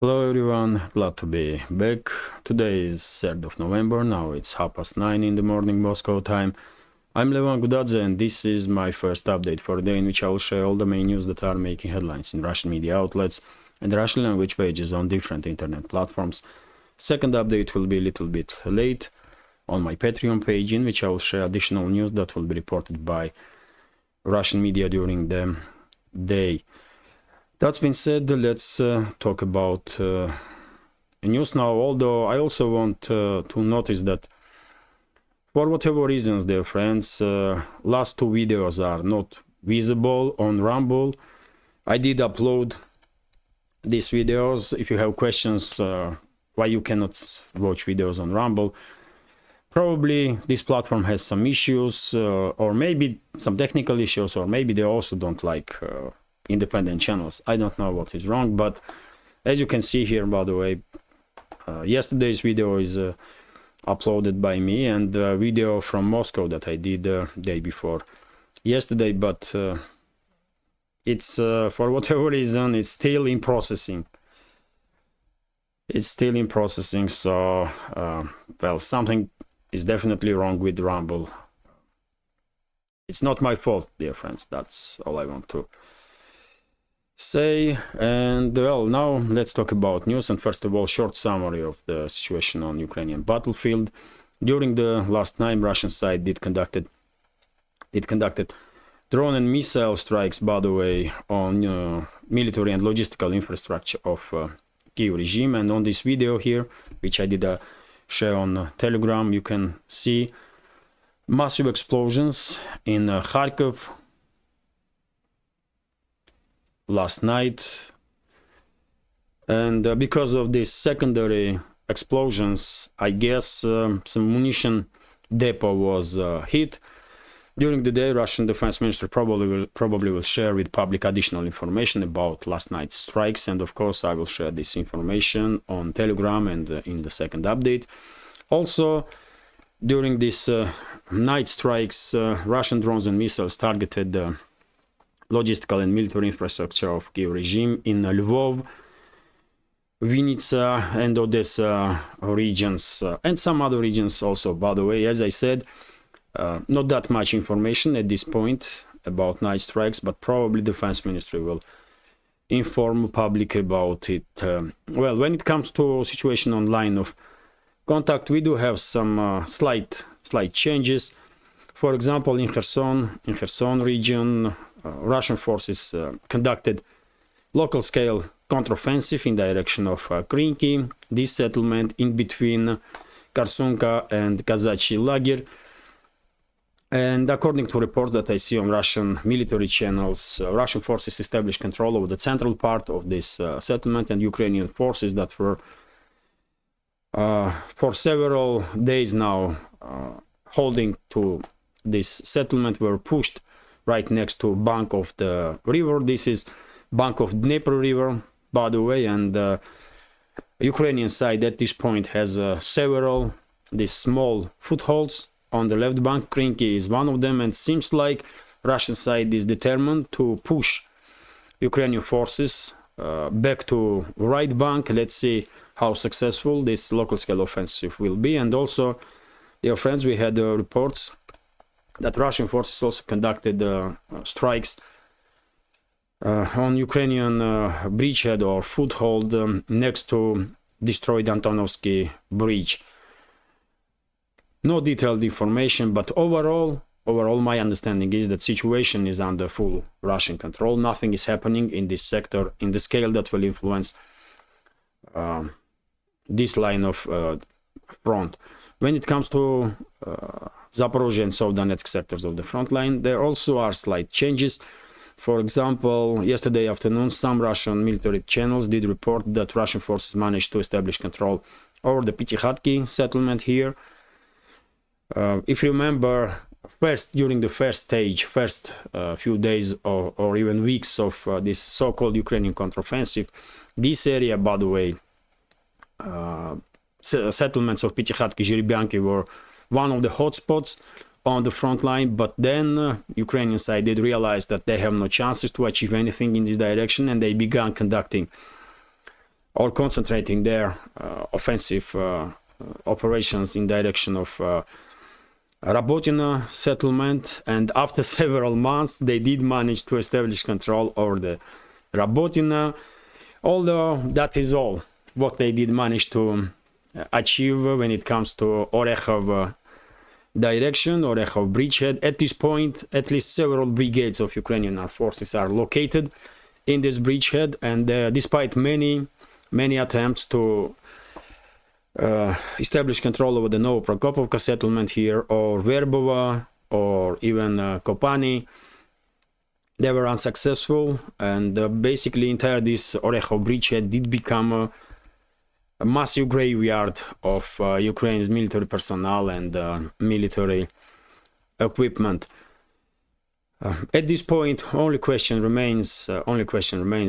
Hello everyone, glad to be back. Today is 3rd of November, now it's 9:30 in the morning Moscow time. I'm Levan Gudadze and this is my first update for the day in which I will share all the main news that are making headlines in Russian media outlets and Russian language pages on different internet platforms. Second update will be a little bit late on my Patreon page, in which I will share additional news that will be reported by Russian media during the day. That's been said, let's talk about news now, although I also want to notice that for whatever reasons, dear friends, last two videos are not visible on Rumble. I did upload these videos. If you have questions why you cannot watch videos on Rumble, probably this platform has some issues, or maybe some technical issues, or maybe they also don't like independent channels. I don't know what is wrong, but as you can see here, by the way, yesterday's video is uploaded by me, and the video from Moscow that I did day before yesterday, but it's for whatever reason it's still in processing. It's still in processing, so well, something is definitely wrong with Rumble. It's not my fault, dear friends. That's all I want to say. And well, now let's talk about news, and first of all, short summary of the situation on Ukrainian battlefield. During the last night, Russian side did conducted drone and missile strikes, by the way, on military and logistical infrastructure of Kiev regime. And on this video here, which I did share on Telegram, you can see massive explosions in Kharkov last night, and because of these secondary explosions, I guess some munition depot was hit. During the day, Russian defense minister probably will share with public additional information about last night's strikes, and of course I will share this information on Telegram and in the second update. Also, during these night strikes, Russian drones and missiles targeted logistical and military infrastructure of Kiev regime in Lvov, Vinnytsia and Odessa regions, and some other regions also, by the way. As I said, not that much information at this point about night strikes, but probably defense ministry will inform public about it. Well, when it comes to situation on line of contact, we do have some slight changes. For example, in Kherson region, Russian forces conducted local-scale counteroffensive in direction of Krinky, this settlement in between Karsunka and Kazachий Lager. And according to reports that I see on Russian military channels, Russian forces established control over the central part of this settlement, and Ukrainian forces that were for several days now holding to this settlement were pushed right next to bank of the river. This is bank of Dnieper river, by the way, and Ukrainian side at this point has several these small footholds on the left bank. Krinky is one of them, and seems like Russian side is determined to push Ukrainian forces back to right bank. Let's see how successful this local scale offensive will be. And also, dear friends, we had reports that Russian forces also conducted strikes on Ukrainian bridgehead or foothold next to destroyed Antonovsky Bridge. No detailed information, but overall my understanding is that situation is under full Russian control. Nothing is happening in this sector in the scale that will influence this line of front. When it comes to Zaporozhye and South Donetsk sectors of the front line, there also are slight changes. For example, yesterday afternoon, some Russian military channels did report that Russian forces managed to establish control over the Pitikhatki settlement here. If you remember, during the first few days or even weeks of this so-called Ukrainian counteroffensive, this area, by the way, settlements of Pitikhatki, Zhiribyanki were one of the hotspots on the front line, but then Ukrainian side did realize that they have no chances to achieve anything in this direction, and they began conducting or concentrating their offensive operations in direction of Rabotina settlement, and after several months they did manage to establish control over the Rabotina, although that is all what they did manage to achieve when it comes to Orekhov direction, Orekhov bridgehead. At this point, at least several brigades of Ukrainian armed forces are located in this bridgehead, and despite many attempts to establish control over the Novoprokopovka settlement here, or Verbova, or even Kopani, they were unsuccessful, and basically entire this Orekhov bridgehead did become a massive graveyard of Ukraine's military personnel and military equipment. At this point, only question remains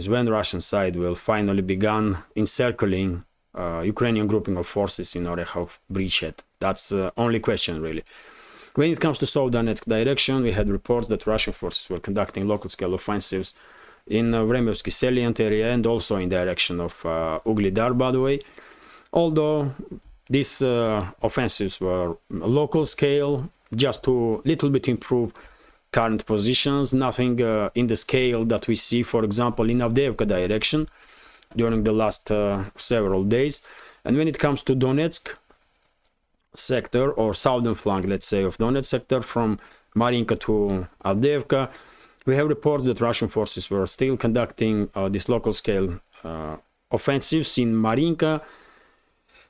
when Russian side will finally begin encircling Ukrainian grouping of forces in Orekhov bridgehead. That's the only question, really. When it comes to South Donetsk direction, we had reports that Russian forces were conducting local-scale offensives in Vremevsky salient area and also in direction of Ugledar, by the way. Although these offensives were local-scale, just to little bit improve current positions, nothing in the scale that we see, for example, in Avdiivka direction during the last several days. And when it comes to Donetsk sector, or southern flank, let's say, of Donetsk sector, from Marinka to Avdiivka, we have reports that Russian forces were still conducting these local-scale offensives in Marinka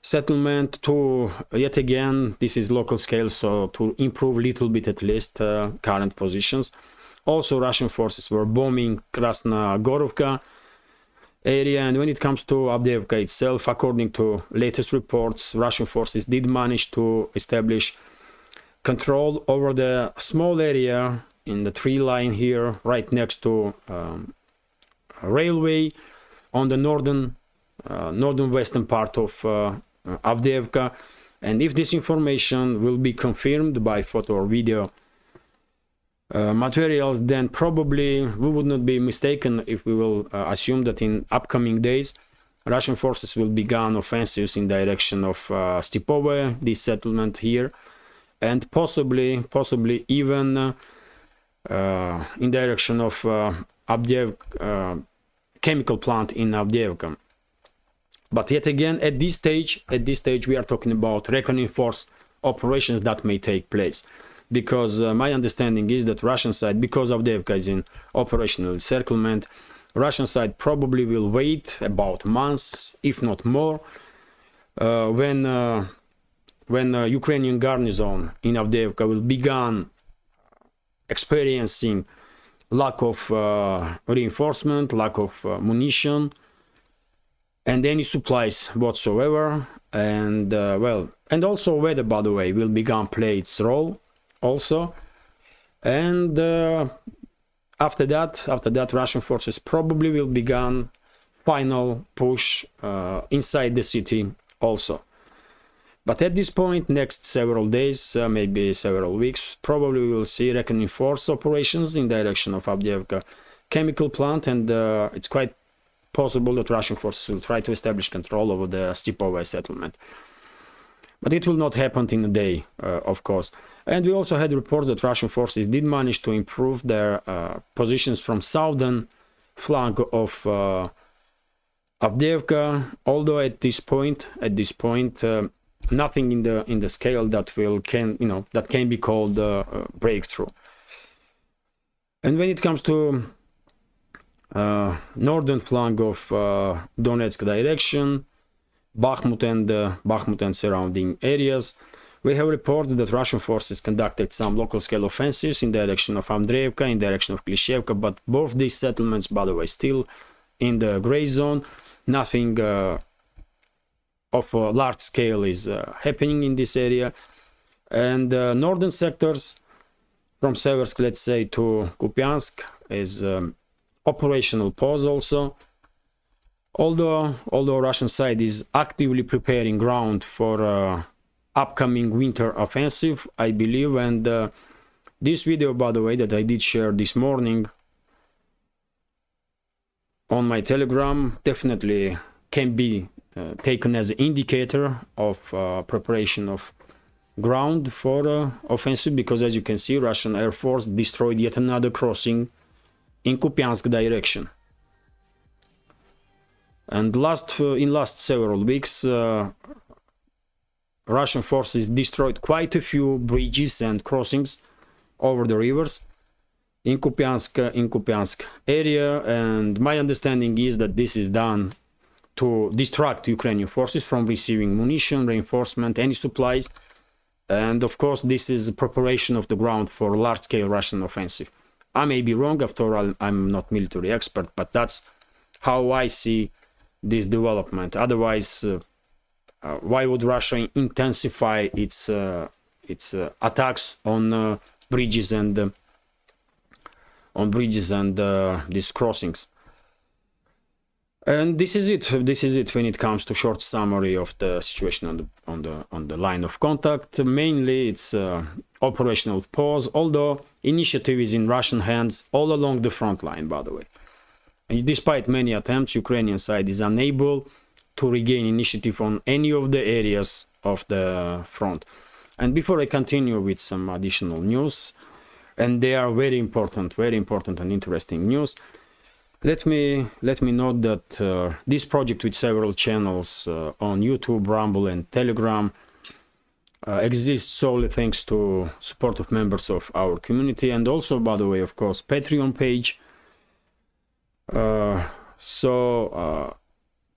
settlement to, yet again, this is local scale, so to improve little bit at least current positions. Also, Russian forces were bombing Krasnogorovka area, and when it comes to Avdiivka itself, according to latest reports, Russian forces did manage to establish control over the small area in the tree line here, right next to a railway on the northern western part of Avdiivka. And if this information will be confirmed by photo or video materials, then probably we would not be mistaken if we will assume that in upcoming days Russian forces will begin offensives in direction of Stepove, this settlement here, and possibly even in direction of Avdiivka chemical plant in Avdiivka. But yet again, at this stage we are talking about reckoning force operations that may take place, because my understanding is that Russian side, because Avdiivka is in operational encirclement, Russian side probably will wait about months, if not more, when Ukrainian garrison in Avdiivka will begin experiencing lack of reinforcement, lack of munition, and any supplies whatsoever, and and also weather, by the way, will begin play its role also. And after that Russian forces probably will begin final push inside the city also. But at this point, next several days, maybe several weeks, probably we will see reckoning force operations in direction of Avdiivka chemical plant, and it's quite possible that Russian forces will try to establish control over the Stepove settlement. But it will not happen in a day, of course. And we also had reports that Russian forces did manage to improve their positions from southern flank of Avdiivka, although at this point, nothing in the scale that can be called a breakthrough. And when it comes to northern flank of Donetsk direction, Bakhmut and surrounding areas, we have reported that Russian forces conducted some local scale offensives in direction of Andreevka, in direction of Klishevka, but both these settlements, by the way, still in the gray zone. Nothing of a large scale is happening in this area. And northern sectors from Seversk, let's say, to Kupiansk is operational pause also. Although Russian side is actively preparing ground for upcoming winter offensive, I believe. And this video, by the way, that I did share this morning on my Telegram, definitely can be taken as an indicator of preparation of ground for offensive, because as you can see, Russian Air Force destroyed yet another crossing in Kupiansk direction. And in last several weeks, Russian forces destroyed quite a few bridges and crossings over the rivers in Kupiansk area, and my understanding is that this is done to distract Ukrainian forces from receiving munition, reinforcement, any supplies, and of course this is a preparation of the ground for large-scale Russian offensive. I may be wrong, after all I'm not military expert, but that's how I see this development. Otherwise, why would Russia intensify its attacks on bridges and these crossings? And this is it when it comes to short summary of the situation on the line of contact. Mainly it's operational pause, although initiative is in Russian hands all along the front line, by the way. And despite many attempts, Ukrainian side is unable to regain initiative on any of the areas of the front. And before I continue with some additional news, and they are very important and interesting news, let me note that this project with several channels on YouTube, Rumble and Telegram exists solely thanks to support of members of our community, and also, by the way, of course, Patreon page. So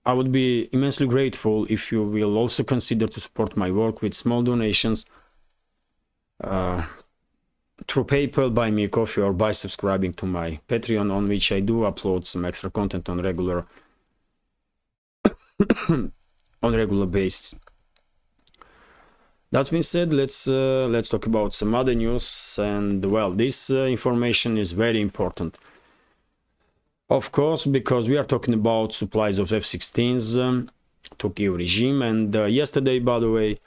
I would be immensely grateful if you will also consider to support my work with small donations through PayPal, Buy Me a Coffee, or by subscribing to my Patreon, on which I do upload some extra content on regular basis. That being said, let's talk about some other news. And well, this information is very important, of course, because we are talking about supplies of F-16s to Kiev regime. And yesterday, by the way,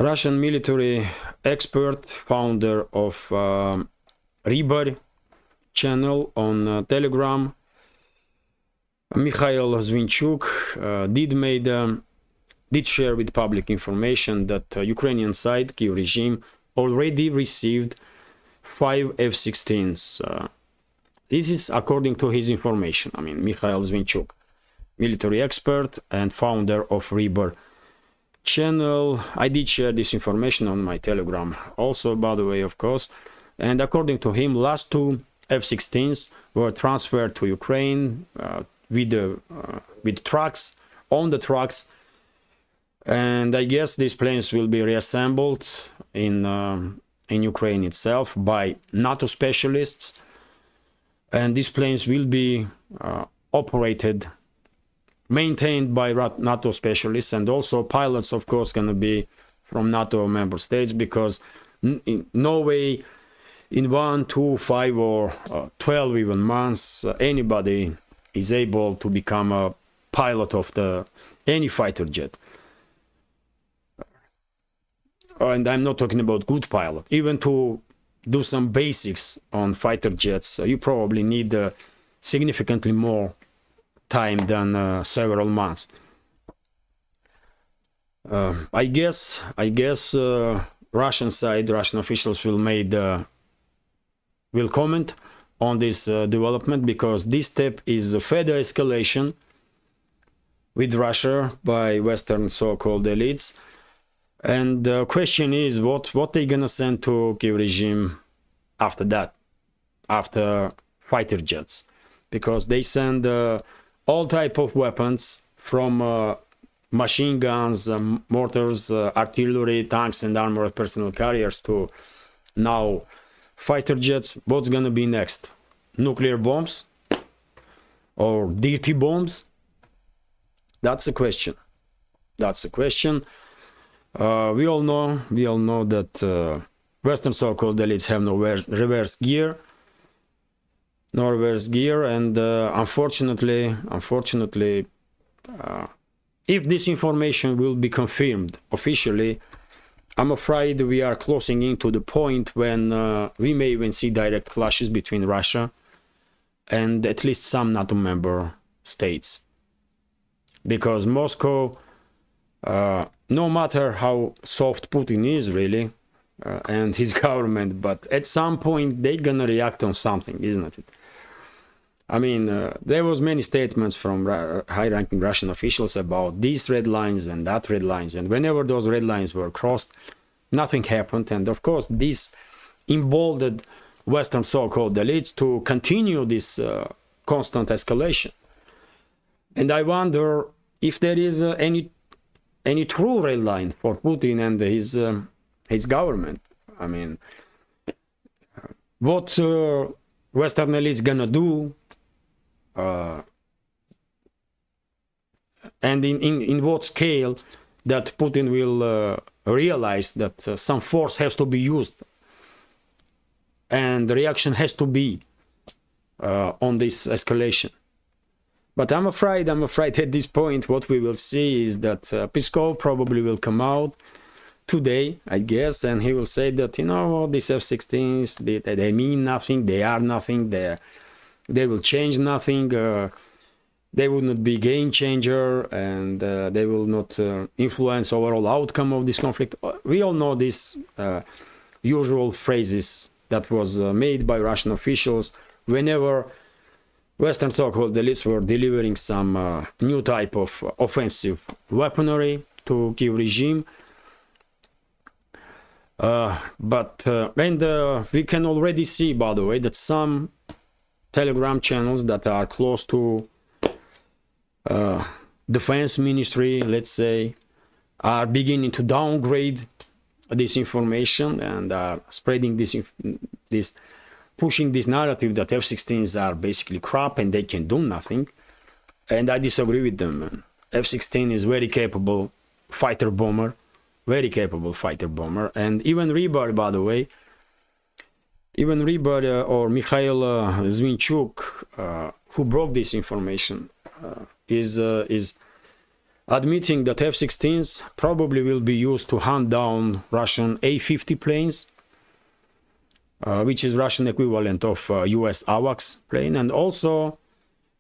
Russian military expert, founder of Rybar channel on Telegram, Mikhail Zvinchuk, did share with public information that Ukrainian side, Kiev regime, already received 5 F-16s. This is according to his information. I mean, Mikhail Zvinchuk, military expert and founder of Rybar channel. I did share this information on my Telegram also, by the way, of course. And according to him, last 2 F-16s were transferred to Ukraine with trucks, on the trucks. And I guess these planes will be reassembled in Ukraine itself by NATO specialists. And these planes will be maintained by NATO specialists, and also pilots, of course, going to be from NATO member states, because no way in 1, 2, 5 or 12 even months anybody is able to become a pilot of any fighter jet. And I'm not talking about good pilot. Even to do some basics on fighter jets, you probably need significantly more time than several months. I guess Russian side, Russian officials will comment on this development, because this step is a further escalation with Russia by Western so-called elites. And the question is, what they gonna send to Kiev regime after that, after fighter jets, because they send all type of weapons, from machine guns, mortars, artillery, tanks and armored personnel carriers, to now fighter jets. What's gonna be next? Nuclear bombs or dirty bombs? That's a question. We all know that Western so-called elites have no reverse gear, and unfortunately, if this information will be confirmed officially, I'm afraid we are closing into the point when we may even see direct clashes between Russia and at least some NATO member states. because Moscow, no matter how soft Putin is really, and his government, but at some point they're gonna react on something, isn't it? I mean, there was many statements from high-ranking Russian officials about these red lines and that red lines, and whenever those red lines were crossed, nothing happened. And of course, this emboldened Western so-called elites to continue this constant escalation. And I wonder if there is any true red line for Putin and his government. I mean, what Western elites gonna do, and in what scale that Putin will realize that some force has to be used, and the reaction has to be on this escalation. But I'm afraid at this point what we will see is that Peskov probably will come out today, I guess, and he will say that, you know, these F-16s, they mean nothing, they are nothing, they will change nothing, they will not be game changer, and they will not influence overall outcome of this conflict. We all know these usual phrases that was made by Russian officials whenever Western so-called elites were delivering some new type of offensive weaponry to Kiev regime. We can already see, by the way, that some Telegram channels that are close to defense ministry, let's say, are beginning to downgrade this information and are spreading this pushing this narrative that F-16s are basically crap and they can do nothing. And I disagree with them. F-16 is very capable fighter bomber, very capable fighter bomber. And even Rybar, by the way, even Rybar or Mikhail Zvinchuk, who broke this information, is admitting that F-16s probably will be used to hunt down Russian A-50 planes, which is Russian equivalent of US AWACS plane. And also,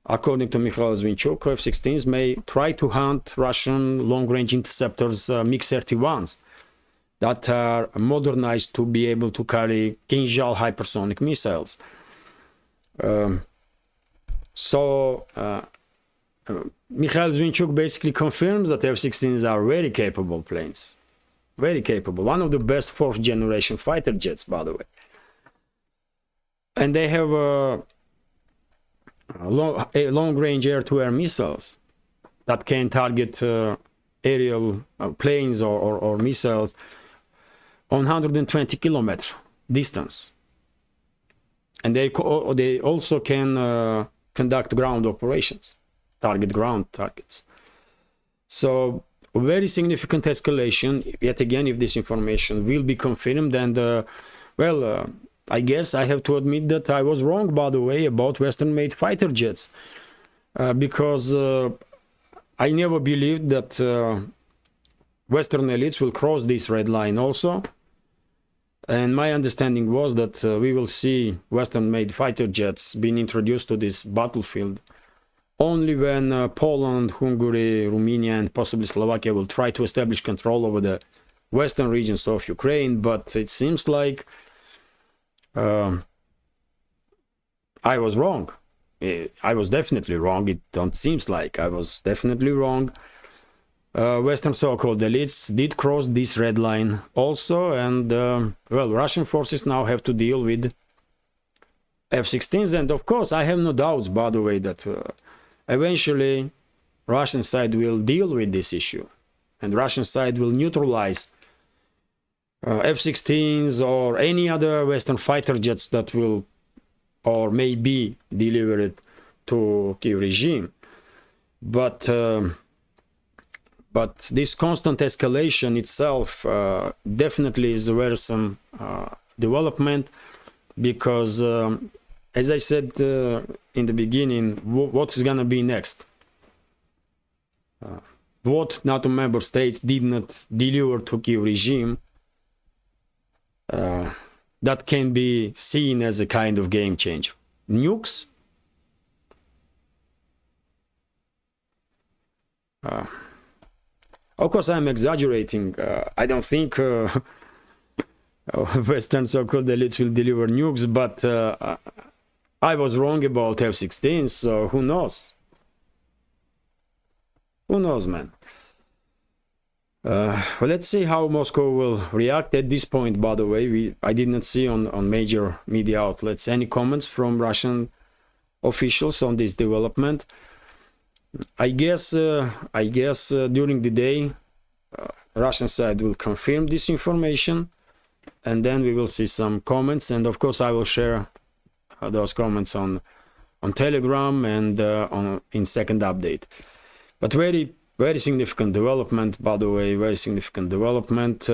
according to Mikhail Zvinchuk, F-16s may try to hunt Russian long-range interceptors MiG-31s that are modernized to be able to carry Kinzhal hypersonic missiles. Mikhail Zvinchuk basically confirms that F-16s are very capable planes. Very capable. One of the best fourth-generation fighter jets, by the way. And they have long-range air-to-air missiles that can target aerial planes or missiles on 120 kilometer distance. And they also can conduct ground operations, target ground targets. So very significant escalation. Yet again, if this information will be confirmed, and I guess I have to admit that I was wrong, by the way, about Western-made fighter jets, because I never believed that Western elites will cross this red line also. And my understanding was that we will see Western-made fighter jets being introduced to this battlefield only when Poland, Hungary, Romania, and possibly Slovakia will try to establish control over the western regions of Ukraine. But it seems like I was wrong. I was definitely wrong. It don't seems like I was definitely wrong. Western so-called elites did cross this red line also, and Russian forces now have to deal with F-16s, and of course I have no doubts, by the way, that eventually Russian side will deal with this issue, and Russian side will neutralize F-16s or any other Western fighter jets that will or may be delivered to Kiev regime. But this constant escalation itself definitely is a worrisome development, because as I said in the beginning, what is gonna be next? What NATO member states did not deliver to Kiev regime that can be seen as a kind of game changer? Nukes? Of course, I'm exaggerating. I don't think Western so-called elites will deliver nukes, but I was wrong about F-16, so who knows? Who knows, man? Well, let's see how Moscow will react at this point. By the way, I did not see on major media outlets any comments from Russian officials on this development. I guess during the day, Russian side will confirm this information, and then we will see some comments. And of course, I will share those comments on Telegram and in second update. But very significant development, by the way, very significant development.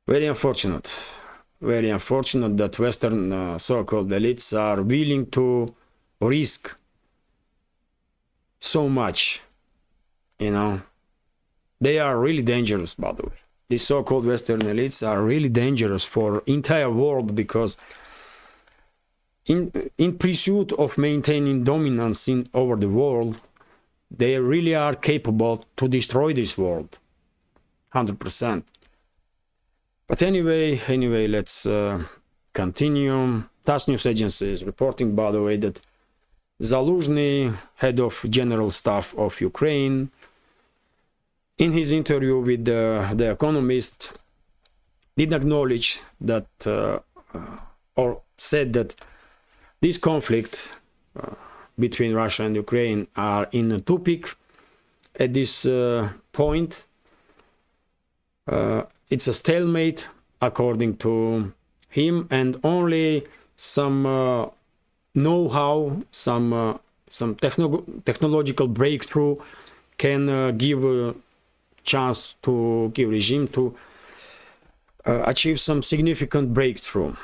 Very unfortunate that Western so-called elites are willing to risk so much, you know. They are really dangerous, by the way. These so-called Western elites are really dangerous for entire world, because in pursuit of maintaining dominance over the world, they really are capable to destroy this world 100%. But anyway, let's continue. TASS news agency is reporting, by the way, that Zaluzhny, head of General Staff of Ukraine, in his interview with the Economist, did acknowledge that, or said that this conflict between Russia and Ukraine are in a tupik at this point. It's a stalemate, according to him, and only some know-how, some technological breakthrough can give a chance to give regime to achieve some significant breakthrough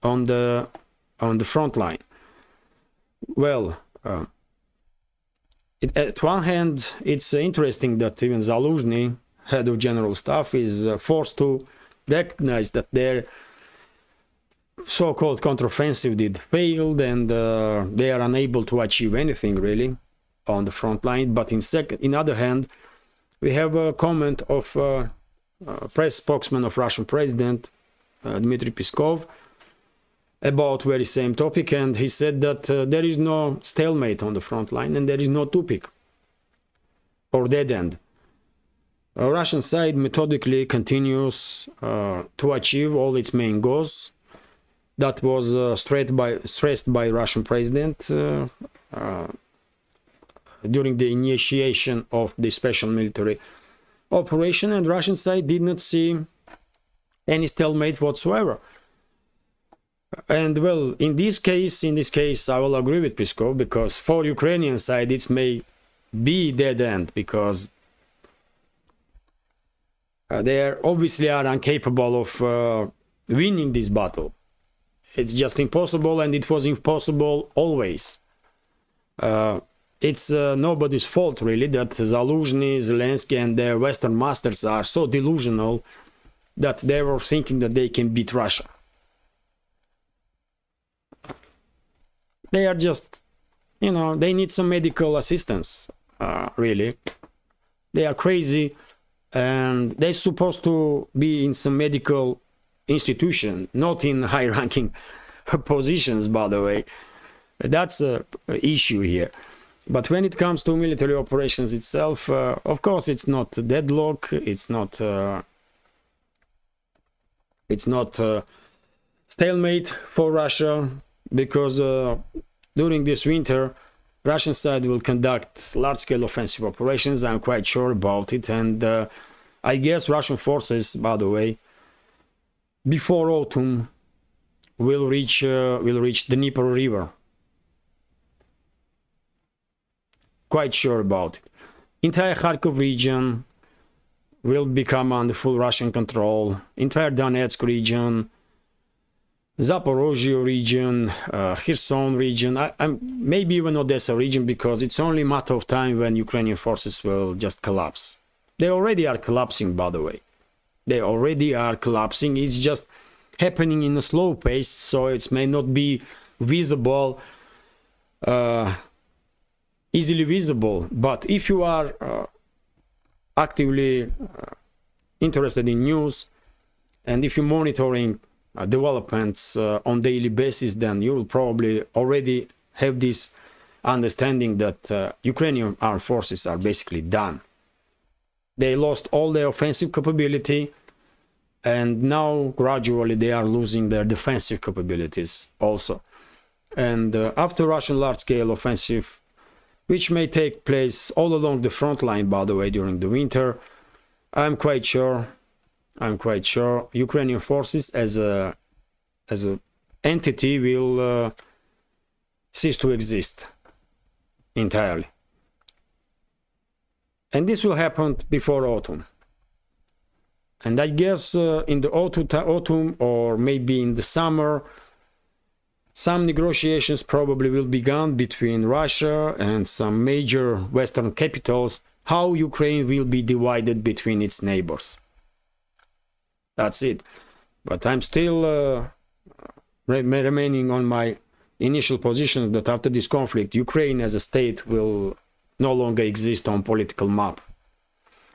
on the front line. Well, at one hand, it's interesting that even Zaluzhny, head of General Staff, is forced to recognize that their so-called counteroffensive did failed, and they are unable to achieve anything really on the front line. But in other hand, we have a comment of press spokesman of Russian President Dmitry Peskov about very same topic, and he said that there is no stalemate on the front line and there is no tupik or dead end. Russian side methodically continues to achieve all its main goals. That was stressed by Russian president during the initiation of the special military operation, and Russian side did not see any stalemate whatsoever. And well, in this case, I will agree with Peskov, because for Ukrainian side it may be dead end, because they obviously are incapable of winning this battle. It's just impossible, and it was impossible always. It's nobody's fault really that Zaluzhny, Zelensky and their Western masters are so delusional that they were thinking that they can beat Russia. They are just, you know, they need some medical assistance, really. They are crazy, and they're supposed to be in some medical institution, not in high-ranking positions, by the way. That's an issue here. But when it comes to military operations itself, of course, it's not deadlock, it's not stalemate for Russia, because during this winter, Russian side will conduct large-scale offensive operations. I'm quite sure about it, and I guess Russian forces, by the way, before autumn, will reach the Dnieper River. Quite sure about it. Entire Kharkov region will become under full Russian control. Entire Donetsk region, Zaporozhye region, Kherson region, maybe even Odessa region, because it's only a matter of time when Ukrainian forces will just collapse. They already are collapsing, by the way. They already are collapsing. It's just happening in a slow pace, so it may not be visible, easily visible. But if you are actively interested in news, and if you're monitoring developments on daily basis, then you will probably already have this understanding that Ukrainian armed forces are basically done. They lost all their offensive capability, and now gradually they are losing their defensive capabilities also. And after Russian large-scale offensive, which may take place all along the front line, by the way, during the winter, I'm quite sure Ukrainian forces as a entity will cease to exist entirely. And this will happen before autumn. And I guess in the autumn or maybe in the summer, some negotiations probably will begin between Russia and some major Western capitals, how Ukraine will be divided between its neighbors. That's it. But I'm still remaining on my initial position that after this conflict, Ukraine as a state will no longer exist on political map.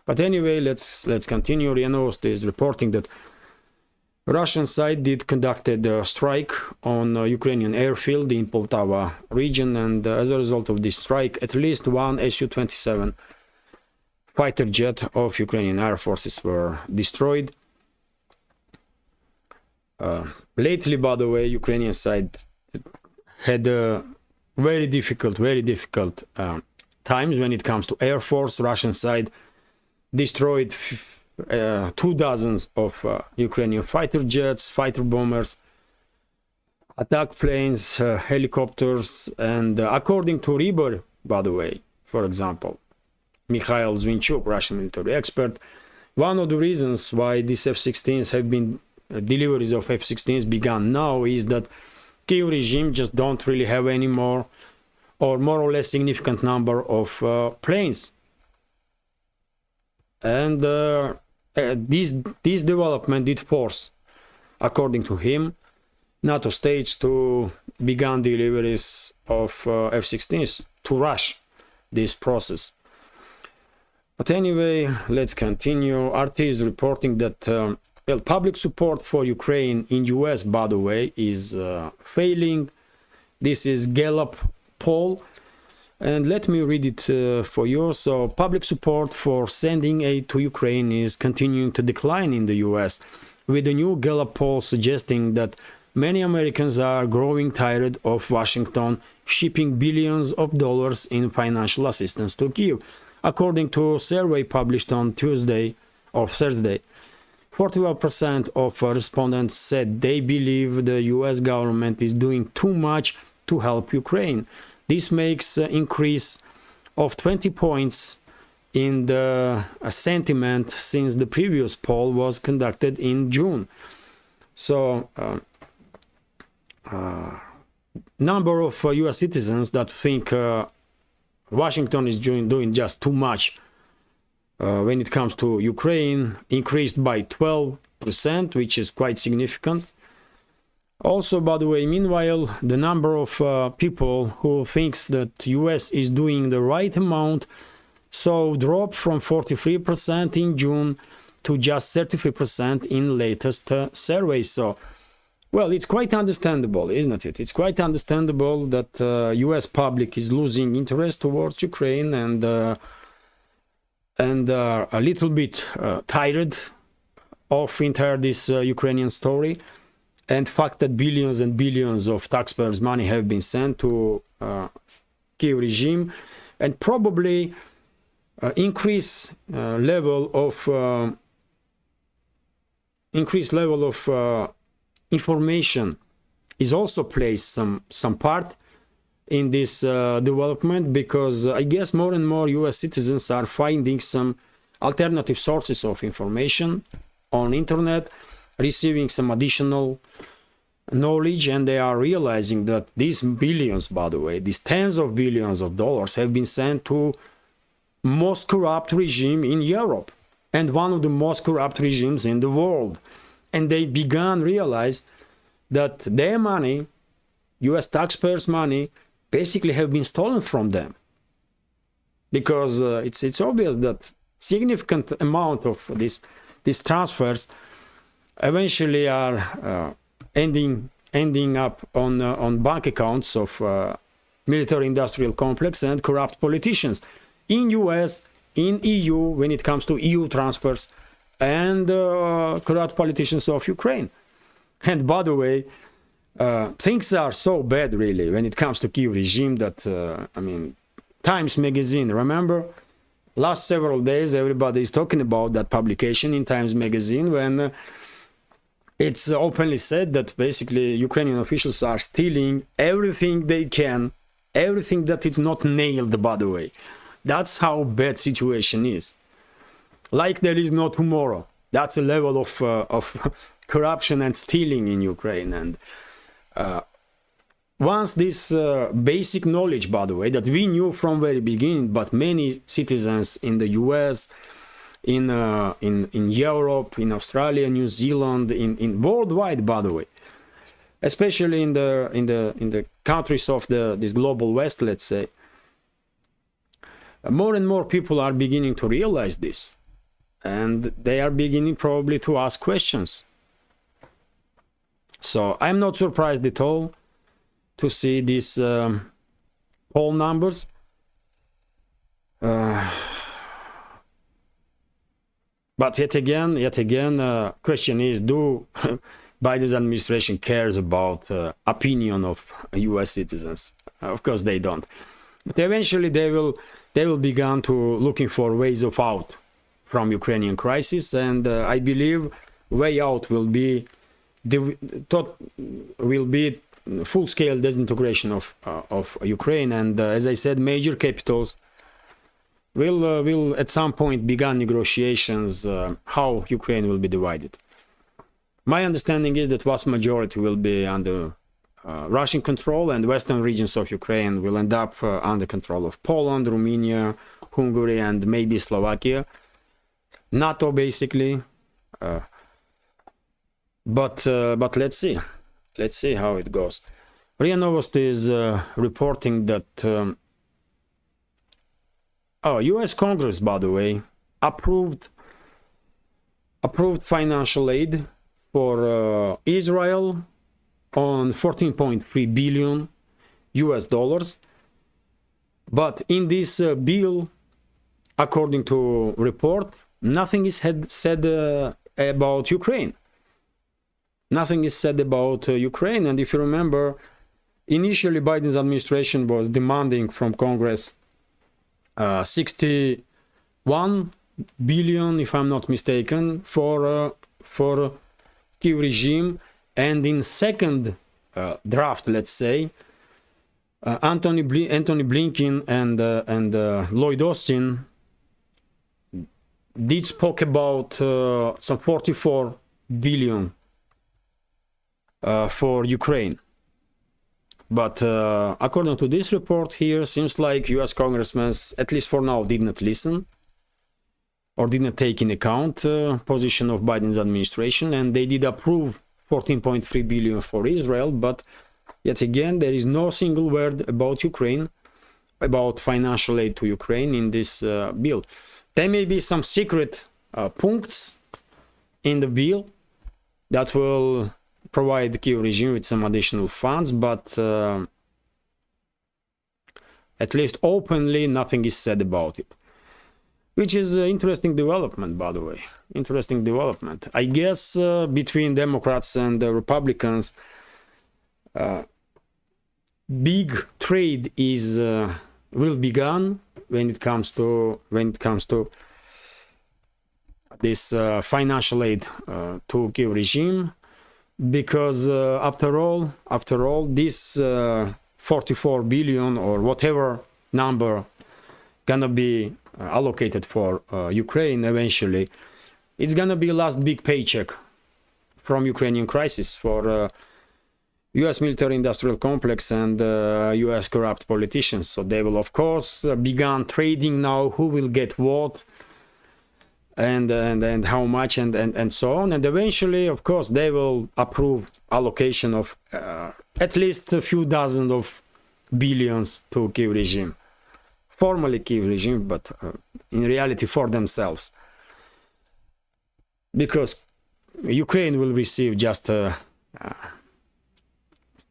But anyway, let's continue. RIA Novosti is reporting that Russian side did conducted a strike on Ukrainian airfield in Poltava region, and as a result of this strike, at least one Su-27 fighter jet of Ukrainian Air Forces were destroyed. Lately, by the way, Ukrainian side had very difficult times when it comes to Air Force. Russian side destroyed 24 of Ukrainian fighter jets, fighter bombers, attack planes, helicopters, and according to Ribor, by the way, for example, Mikhail Zvinchuk, Russian military expert, one of the reasons why these F-16s have been deliveries of F-16s begun now is that Kyiv regime just don't really have any more or more or less significant number of planes. And this development did force, according to him, NATO states to begin deliveries of F-16s, to rush this process. But anyway, let's continue. RT is reporting that public support for Ukraine in US, by the way, is failing. This is Gallup poll, and let me read it for you. So, public support for sending aid to Ukraine is continuing to decline in the US, with a new Gallup poll suggesting that many Americans are growing tired of Washington shipping billions of dollars in financial assistance to Kyiv. According to a survey published on Tuesday or Thursday, 41% of respondents said they believe the US government is doing too much to help Ukraine. This makes an increase of 20 points in the sentiment since the previous poll was conducted in June. So, number of US citizens that think Washington is doing just too much when it comes to Ukraine increased by 12%, which is quite significant. Also, by the way, meanwhile, the number of people who thinks that US is doing the right amount so dropped from 43% in June to just 33% in latest survey. So, well, it's quite understandable, isn't it? It's quite understandable that US public is losing interest towards Ukraine and a little bit tired of entire this Ukrainian story. And fact that billions and billions of taxpayers' money have been sent to Kyiv regime, and probably increased level of information is also plays some part in this development, because I guess more and more US citizens are finding some alternative sources of information on internet, receiving some additional knowledge, and they are realizing that these billions, by the way, these tens of billions of dollars have been sent to most corrupt regime in Europe and one of the most corrupt regimes in the world. And they began realize that their money US taxpayers' money basically have been stolen from them. Because it's obvious that significant amount of these transfers eventually are ending up on bank accounts of military industrial complex and corrupt politicians in US, in EU when it comes to EU transfers, and corrupt politicians of Ukraine. And by the way, things are so bad really when it comes to Kyiv regime that I mean, Times Magazine, remember? Last several days, everybody is talking about that publication in Times Magazine when it's openly said that basically Ukrainian officials are stealing everything they can, everything that is not nailed, by the way. That's how bad situation is. Like there is no tomorrow. That's a level of corruption and stealing in Ukraine. And once this basic knowledge, by the way, that we knew from very beginning, but many citizens in the US, in Europe, in Australia, New Zealand, in worldwide, by the way, especially in the countries of this global West, let's say, more and more people are beginning to realize this, and they are beginning probably to ask questions. So I'm not surprised at all to see these poll numbers. But yet again, question is, do Biden's administration cares about opinion of U.S. citizens? Of course they don't. But eventually they will begin to looking for ways of out from Ukrainian crisis, and I believe way out will be full-scale disintegration of Ukraine, and as I said, major capitals will at some point begin negotiations how Ukraine will be divided. My understanding is that vast majority will be under Russian control, and western regions of Ukraine will end up under control of Poland, Romania, Hungary, and maybe Slovakia. NATO basically. But let's see how it goes. RIA Novosti is reporting that U.S. Congress, by the way, approved financial aid for Israel on 14.3 billion US dollars. But in this bill, according to report, nothing is said about Ukraine. Nothing is said about Ukraine. And if you remember, initially Biden's administration was demanding from Congress 61 billion, if I'm not mistaken, for Kyiv regime. And in second draft, let's say, Anthony Blinken and Lloyd Austin did spoke about some 44 billion for Ukraine. But according to this report here, seems like US congressmen, at least for now, did not listen or did not take in account position of Biden's administration, and they did approve 14.3 billion for Israel. But yet again, there is no single word about Ukraine, about financial aid to Ukraine in this bill. There may be some secret points in the bill that will provide the Kyiv regime with some additional funds, but at least openly nothing is said about it, which is an interesting development, by the way. Interesting development. I guess between Democrats and Republicans, big trade is will begin when it comes to this financial aid to Kyiv regime. Because after all, this 44 billion or whatever number gonna be allocated for Ukraine eventually, it's gonna be last big paycheck from Ukrainian crisis for US military industrial complex and US corrupt politicians. So they will of course begin trading now who will get what, and how much and so on. And eventually, of course, they will approve allocation of at least a few dozen of billions to Kiev regime, formally Kiev regime, but in reality for themselves, because Ukraine will receive just a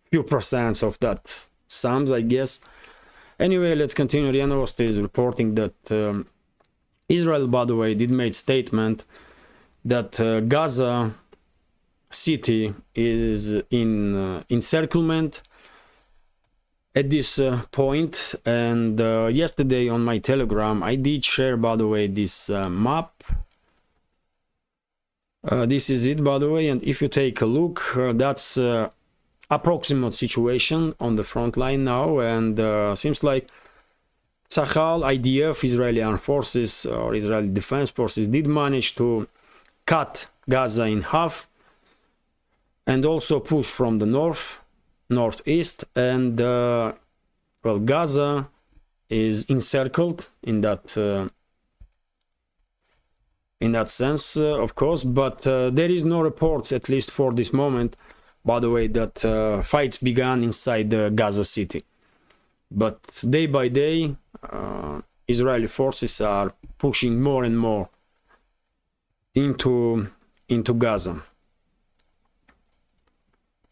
few percent of that sums, I guess. Anyway, let's continue. RIA Novosti is reporting that Israel, by the way, did make statement that Gaza city is in encirclement at this point. And yesterday on my Telegram, I did share, by the way, this map. This is it, by the way, and if you take a look, that's approximate situation on the front line now, and seems like Tzahal, IDF, Israeli Armed Forces or Israeli Defense Forces did manage to cut Gaza in half and also push from the northeast, and well, Gaza is encircled in that sense, of course, but there is no reports, at least for this moment, by the way, that fights began inside the Gaza city. But day by day, Israeli forces are pushing more and more into Gaza.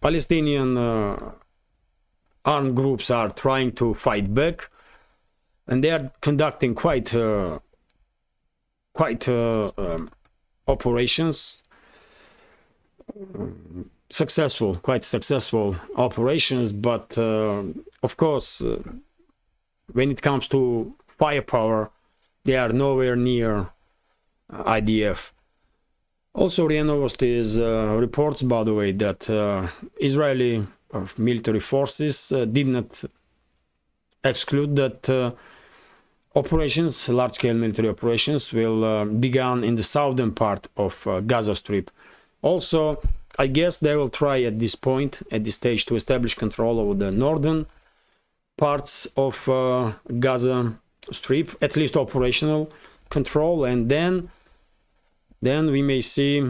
Palestinian armed groups are trying to fight back, and they are conducting quite operations, quite successful operations, but of course, when it comes to firepower, they are nowhere near IDF. Also, RIA Novosti reports, by the way, that Israeli military forces did not exclude that operations, large-scale military operations, will begin in the southern part of Gaza Strip. Also, I guess they will try at this point, at this stage, to establish control over the northern parts of Gaza Strip, at least operational control, and then we may see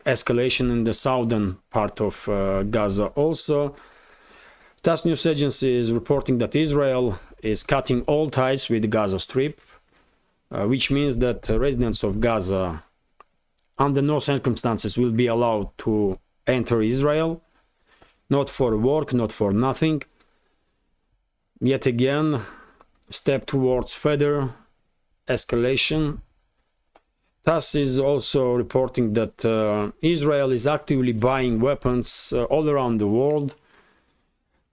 escalation in the southern part of Gaza. Also, TASS news agency is reporting that Israel is cutting all ties with the Gaza Strip, which means that residents of Gaza, under no circumstances, will be allowed to enter Israel, not for work, not for nothing. Yet again, step towards further escalation. TASS is also reporting that Israel is actively buying weapons all around the world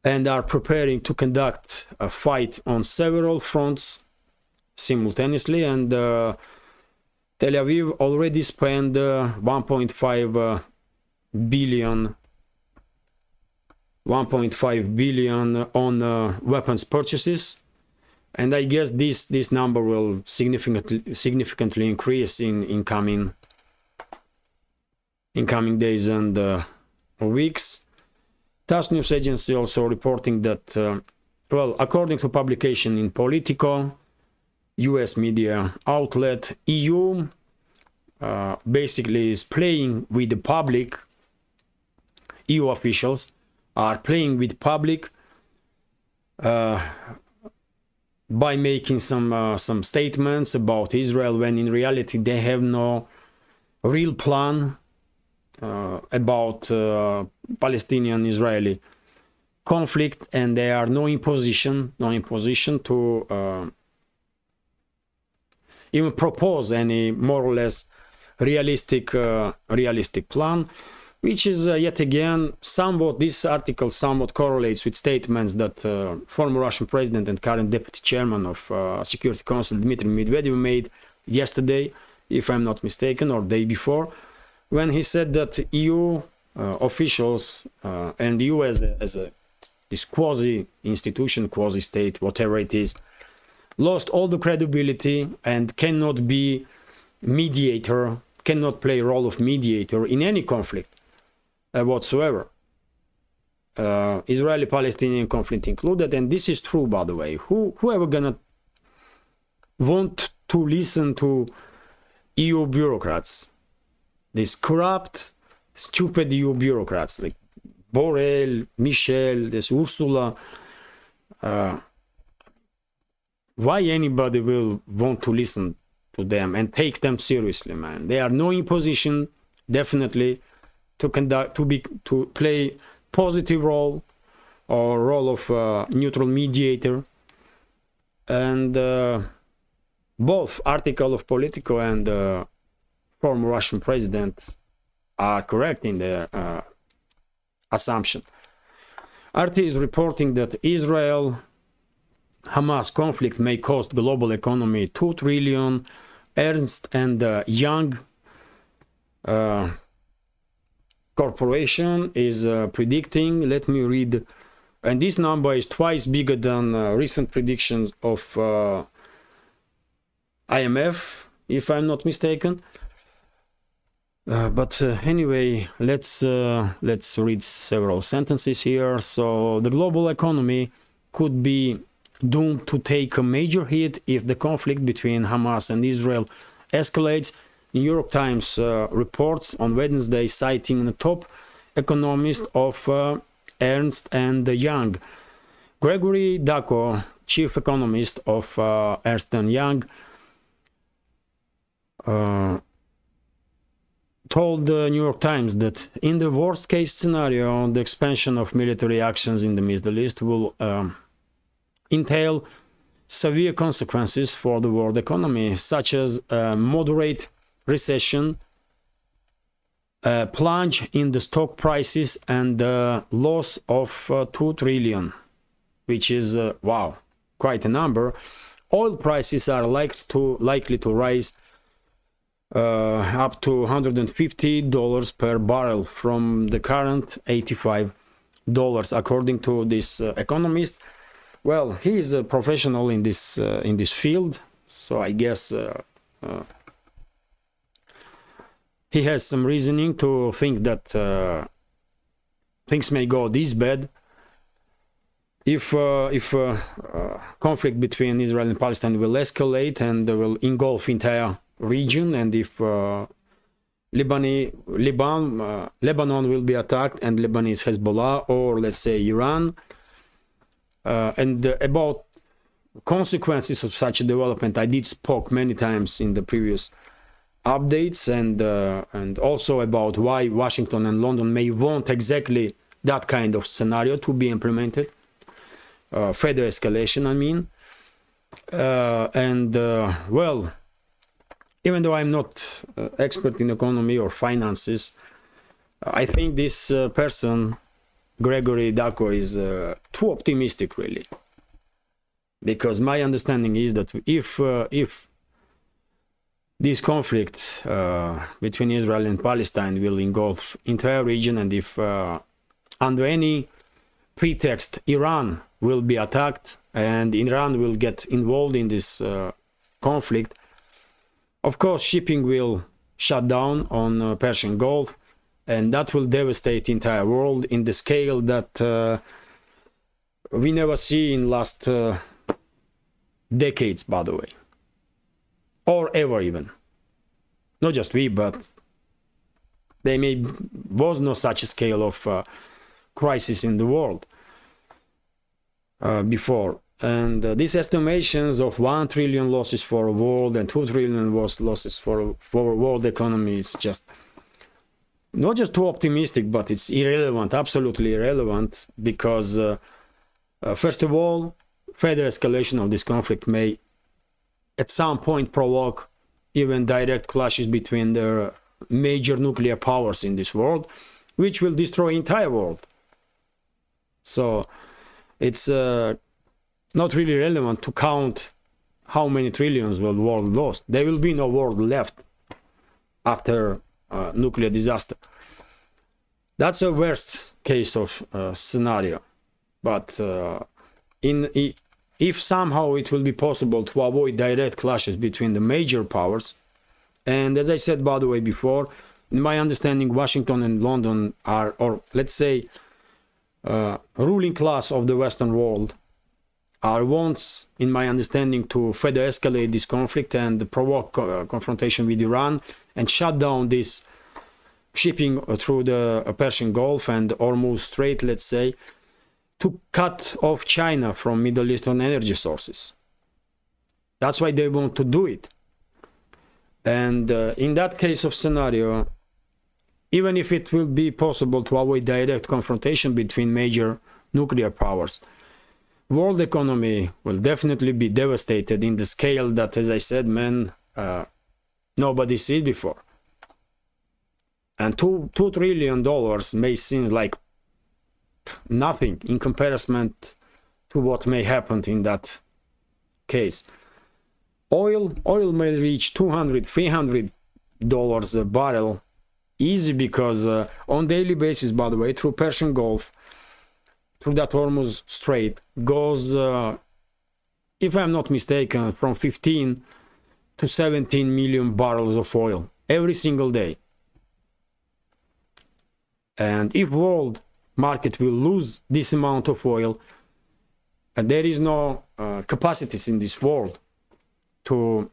and are preparing to conduct a fight on several fronts simultaneously, and Tel Aviv already spent 1.5 billion on weapons purchases, and I guess this number will significantly increase in coming days and weeks. TASS news agency also reporting that, well, according to publication in Politico, US media outlet, EU basically is playing with the public. EU officials are playing with public by making some statements about Israel, when in reality they have no real plan about Palestinian-Israeli conflict, and they are no in position to even propose any more or less realistic plan, which is yet again this article somewhat correlates with statements that former Russian president and current deputy chairman of Security Council Dmitry Medvedev made yesterday, if I'm not mistaken, or day before, when he said that EU officials and EU as this quasi-institution, quasi-state, whatever it is, lost all the credibility and cannot be mediator, cannot play a role of mediator in any conflict whatsoever, Israeli-Palestinian conflict included. And this is true, by the way. Whoever gonna want to listen to EU bureaucrats, these corrupt, stupid EU bureaucrats like Borrell, Michel, this Ursula. Why anybody will want to listen to them and take them seriously, man? They are not in position, definitely, to play positive role or role of neutral mediator. And both article of Politico and former Russian president are correct in their assumption. RT is reporting that Israel-Hamas conflict may cost global economy 2 trillion. Ernst and Young Corporation is predicting, let me read, and this number is twice bigger than recent predictions of IMF, if I'm not mistaken. But anyway, let's read several sentences here. So the global economy could be doomed to take a major hit if the conflict between Hamas and Israel escalates. New York Times reports on Wednesday, citing the top economist of Ernst and Young, Gregory Dako, chief economist of Ernst and Young, told the New York Times that in the worst case scenario, the expansion of military actions in the Middle East will entail severe consequences for the world economy, such as moderate recession, plunge in the stock prices, and the loss of 2 trillion, which is, wow, quite a number. Oil prices are likely to rise up to $150 per barrel from the current $85, according to this economist. Well, he is a professional in this field, so I guess he has some reasoning to think that things may go this bad if conflict between Israel and Palestine will escalate and will engulf entire region, and if Lebanon will be attacked and Lebanese Hezbollah, or let's say Iran, and about consequences of such a development I did spoke many times in the previous updates, and also about why Washington and London may want exactly that kind of scenario to be implemented, further escalation I mean, well, even though I'm not expert in economy or finances, I think this person, Gregory Dako, is too optimistic, really. Because my understanding is that if this conflict between Israel and Palestine will engulf entire region, and if under any pretext Iran will be attacked and Iran will get involved in this conflict, of course, shipping will shut down on Persian Gulf, and that will devastate the entire world in the scale that we never see in last decades, by the way, or ever even. Not just we, but there was no such a scale of crisis in the world before. And these estimations of 1 trillion losses for a world and 2 trillion losses for world economy is just not just too optimistic, but it's irrelevant, absolutely irrelevant, because first of all, further escalation of this conflict may at some point provoke even direct clashes between the major nuclear powers in this world, which will destroy the entire world. So it's not really relevant to count how many trillions will the world lost. There will be no world left after nuclear disaster. That's a worst case of scenario. But if somehow it will be possible to avoid direct clashes between the major powers, and as I said, by the way, before, in my understanding, Washington and London are, or let's say, ruling class of the Western world, wants, in my understanding, to further escalate this conflict and provoke confrontation with Iran and shut down this shipping through the Persian Gulf and Hormuz Strait, let's say, to cut off China from Middle Eastern energy sources. That's why they want to do it. And in that case of scenario, even if it will be possible to avoid direct confrontation between major nuclear powers, world economy will definitely be devastated in the scale that, as I said, man, nobody seen before. And $2 trillion may seem like nothing in comparison to what may happen in that case. Oil may reach $200-300 a barrel easy, because on daily basis, by the way, through Persian Gulf, through that Hormuz Strait, goes, if I'm not mistaken, from 15 to 17 million barrels of oil every single day. And if world market will lose this amount of oil, and there is no capacities in this world to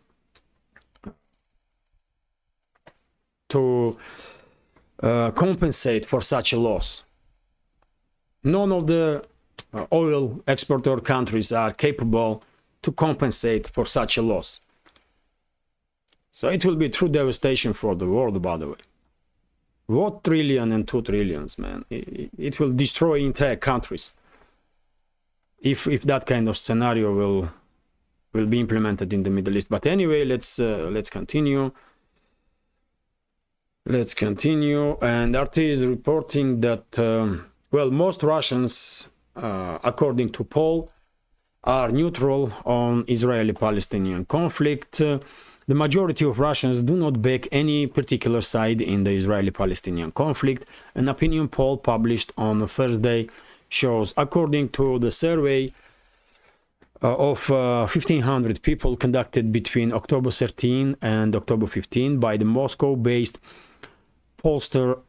compensate for such a loss. None of the oil exporter countries are capable to compensate for such a loss. So it will be true devastation for the world, by the way. What trillion and 2 trillions, man? It will destroy entire countries if that kind of scenario will be implemented in the Middle East. But anyway, let's continue. Let's continue. And RT is reporting that well, most Russians, according to poll, are neutral on Israeli-Palestinian conflict. The majority of Russians do not back any particular side in the Israeli-Palestinian conflict. An opinion poll published on Thursday shows, according to the survey of 1,500 people conducted between October 13 and October 15 by the Moscow-based pollster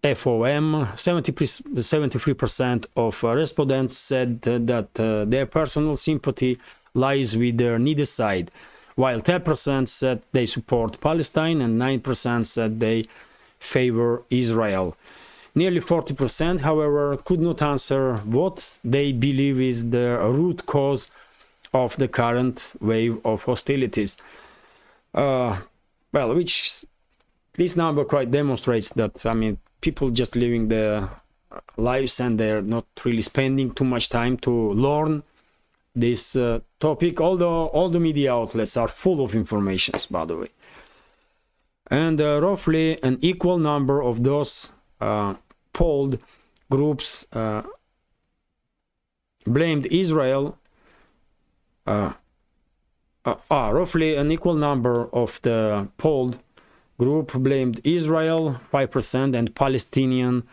FOM, 73% of respondents said that their personal sympathy lies with neither side, while 10% said they support Palestine and 9% said they favor Israel. Nearly 40%, however, could not answer what they believe is the root cause of the current wave of hostilities. Well, which this number quite demonstrates that, I mean, people just living their lives and they're not really spending too much time to learn this topic, although all the media outlets are full of information, by the way. And roughly an equal number of those polled groups blamed Israel. Roughly an equal number of the polled group blamed Israel, 5%, and Palestinian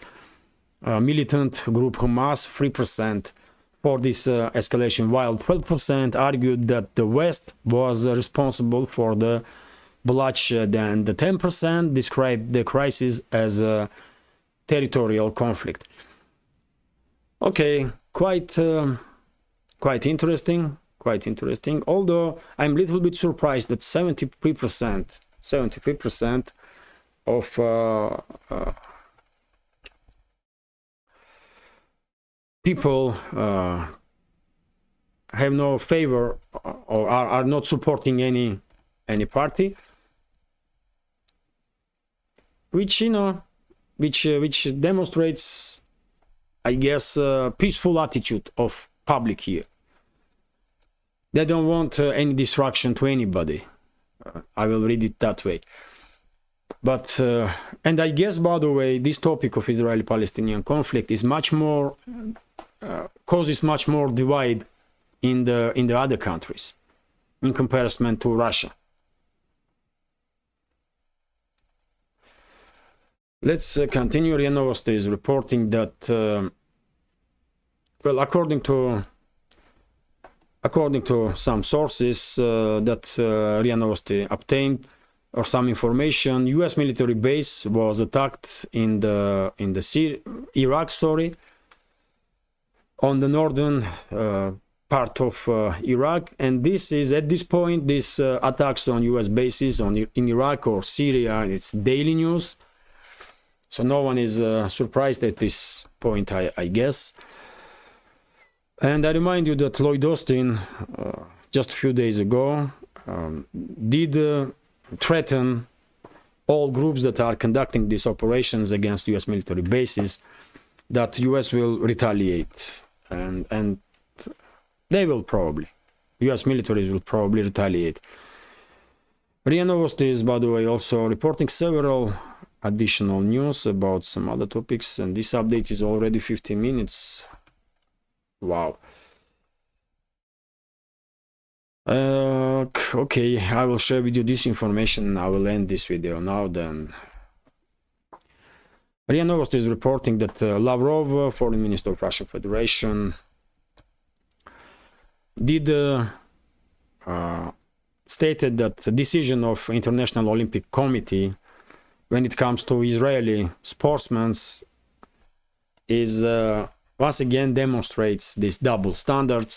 militant group Hamas, 3%, for this escalation, while 12% argued that the West was responsible for the bloodshed, and the 10% described the crisis as a territorial conflict. Okay, quite interesting, although I'm a little bit surprised that 73% of people have no favor or are not supporting any party, which, you know, which demonstrates, I guess, a peaceful attitude of public here. They don't want any destruction to anybody. I will read it that way. But and I guess, by the way, this topic of Israeli-Palestinian conflict is much more causes much more divide in the other countries in comparison to Russia. Let's continue. RIA Novosti is reporting that well, according to some sources that RIA Novosti obtained, or some information, U.S. military base was attacked in Iraq, on the northern part of Iraq, and this is at this point, this attacks on US bases in Iraq or Syria, it's daily news, so no one is surprised at this point, I guess. And I remind you that Lloyd Austin just a few days ago did threaten all groups that are conducting these operations against US military bases that US will retaliate, and they will probably. US militaries will probably retaliate. RIA Novosti is, by the way, also reporting several additional news about some other topics, and this update is already 15 minutes. Wow. Okay, I will share with you this information. I will end this video now then. RIA Novosti is reporting that Lavrov, foreign minister of Russian Federation, did stated that the decision of International Olympic Committee when it comes to Israeli sportsmen is once again demonstrates these double standards,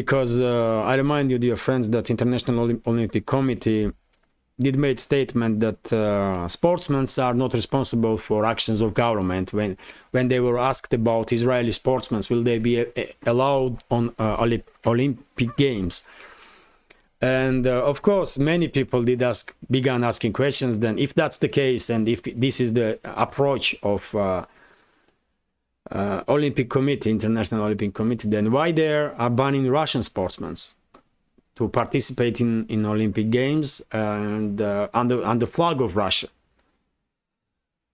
because I remind you, dear friends, that International Olympic Committee did make statement that sportsmen are not responsible for actions of government. When they were asked about Israeli sportsmen, will they be allowed on Olympic Games? And of course, many people began asking questions. Then, if that's the case, and if this is the approach of Olympic Committee, International Olympic Committee, then why they are banning Russian sportsmen to participate in Olympic Games and under flag of Russia?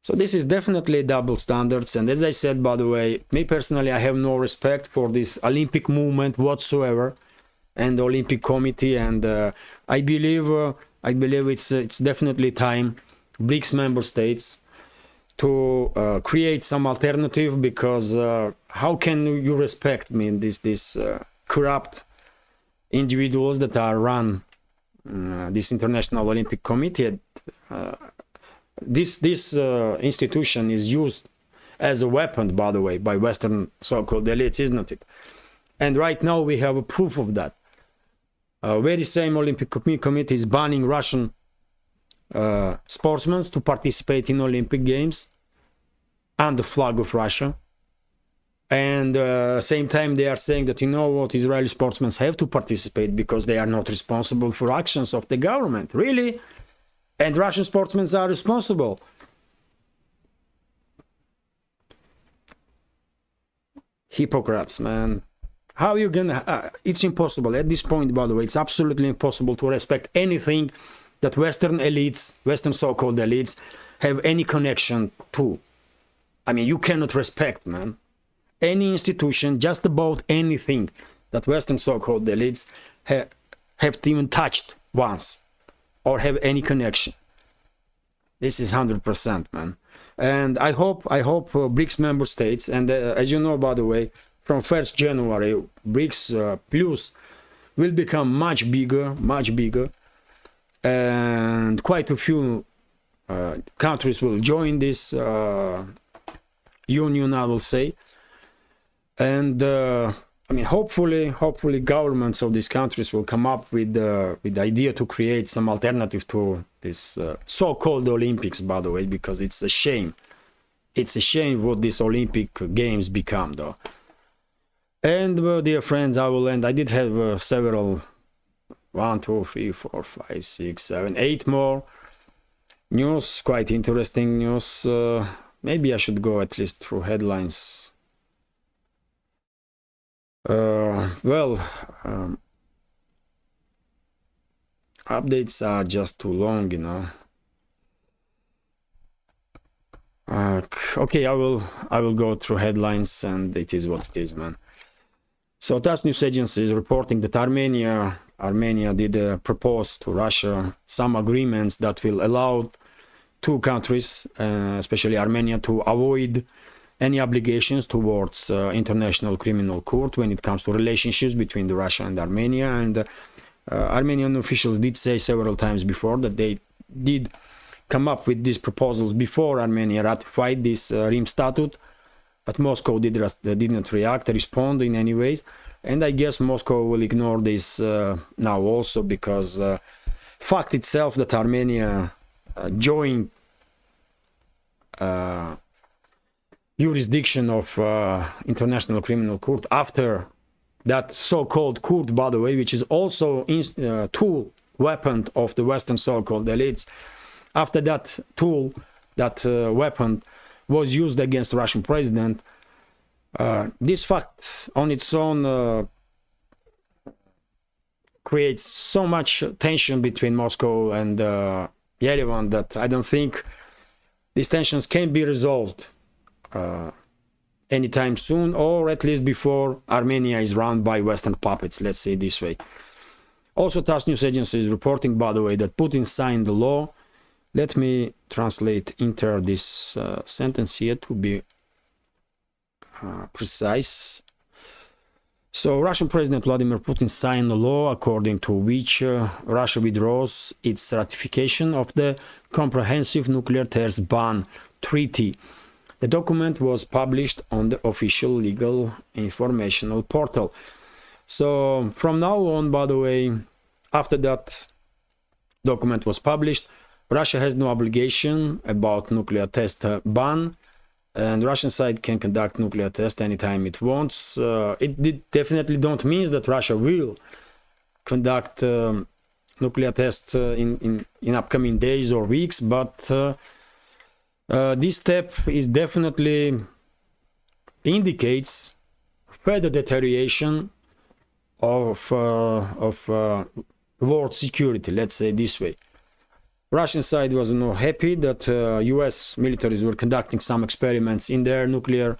So this is definitely double standards. And as I said, by the way, me personally, I have no respect for this Olympic movement whatsoever and the Olympic Committee. And I believe it's definitely time BRICS member states to create some alternative, because how can you respect these corrupt individuals that are run this International Olympic Committee? This institution is used as a weapon, by the way, by Western so-called elites, isn't it? And right now we have a proof of that. Very same Olympic Committee is banning Russian sportsmen to participate in Olympic Games under the flag of Russia. And same time they are saying that, you know what, Israeli sportsmen have to participate because they are not responsible for actions of the government. Really? And Russian sportsmen are responsible. Hypocrites, man. How are you gonna... it's impossible. At this point, by the way, it's absolutely impossible to respect anything that Western elites, Western so-called elites, have any connection to. I mean, you cannot respect, man, any institution, just about anything that Western so-called elites have even touched once or have any connection. This is 100%, man. And I hope BRICS member states, and as you know, by the way, from 1st January, BRICS Plus will become much bigger, and quite a few countries will join this union, I will say. And I mean, hopefully governments of these countries will come up with the idea to create some alternative to this so-called Olympics, by the way, because it's a shame. It's a shame what these Olympic Games become, though. And dear friends, I will end. I did have several 1, 2, 3, 4, 5, 6, 7, 8 more news, quite interesting news. Maybe I should go at least through headlines. Updates are just too long, you know. Okay, I will go through headlines, and it is what it is, man. So TASS news agency is reporting that Armenia did propose to Russia some agreements that will allow two countries, especially Armenia, to avoid any obligations towards International Criminal Court when it comes to relationships between Russia and Armenia. And Armenian officials did say several times before that they did come up with these proposals before Armenia ratified this Rim Statute, but Moscow did not respond in any ways. And I guess Moscow will ignore this now also, because fact itself that Armenia joined jurisdiction of International Criminal Court after that so-called court, by the way, which is also tool, weapon of the Western so-called elites. After that tool, that weapon was used against the Russian president, this fact on its own creates so much tension between Moscow and Yerevan that I don't think these tensions can be resolved anytime soon, or at least before Armenia is run by Western puppets, let's say this way. Also, TASS news agency is reporting, by the way, that Putin signed the law. Let me translate enter this sentence here to be precise. So, Russian President Vladimir Putin signed a law according to which Russia withdraws its ratification of the Comprehensive Nuclear Test Ban Treaty. The document was published on the official legal informational portal. So, from now on, by the way, after that document was published, Russia has no obligation about nuclear test ban, and Russian side can conduct nuclear test anytime it wants. It definitely don't mean that Russia will conduct nuclear tests in upcoming days or weeks, but this step is definitely indicates further deterioration of world security, let's say this way. Russian side was not happy that US militaries were conducting some experiments in their nuclear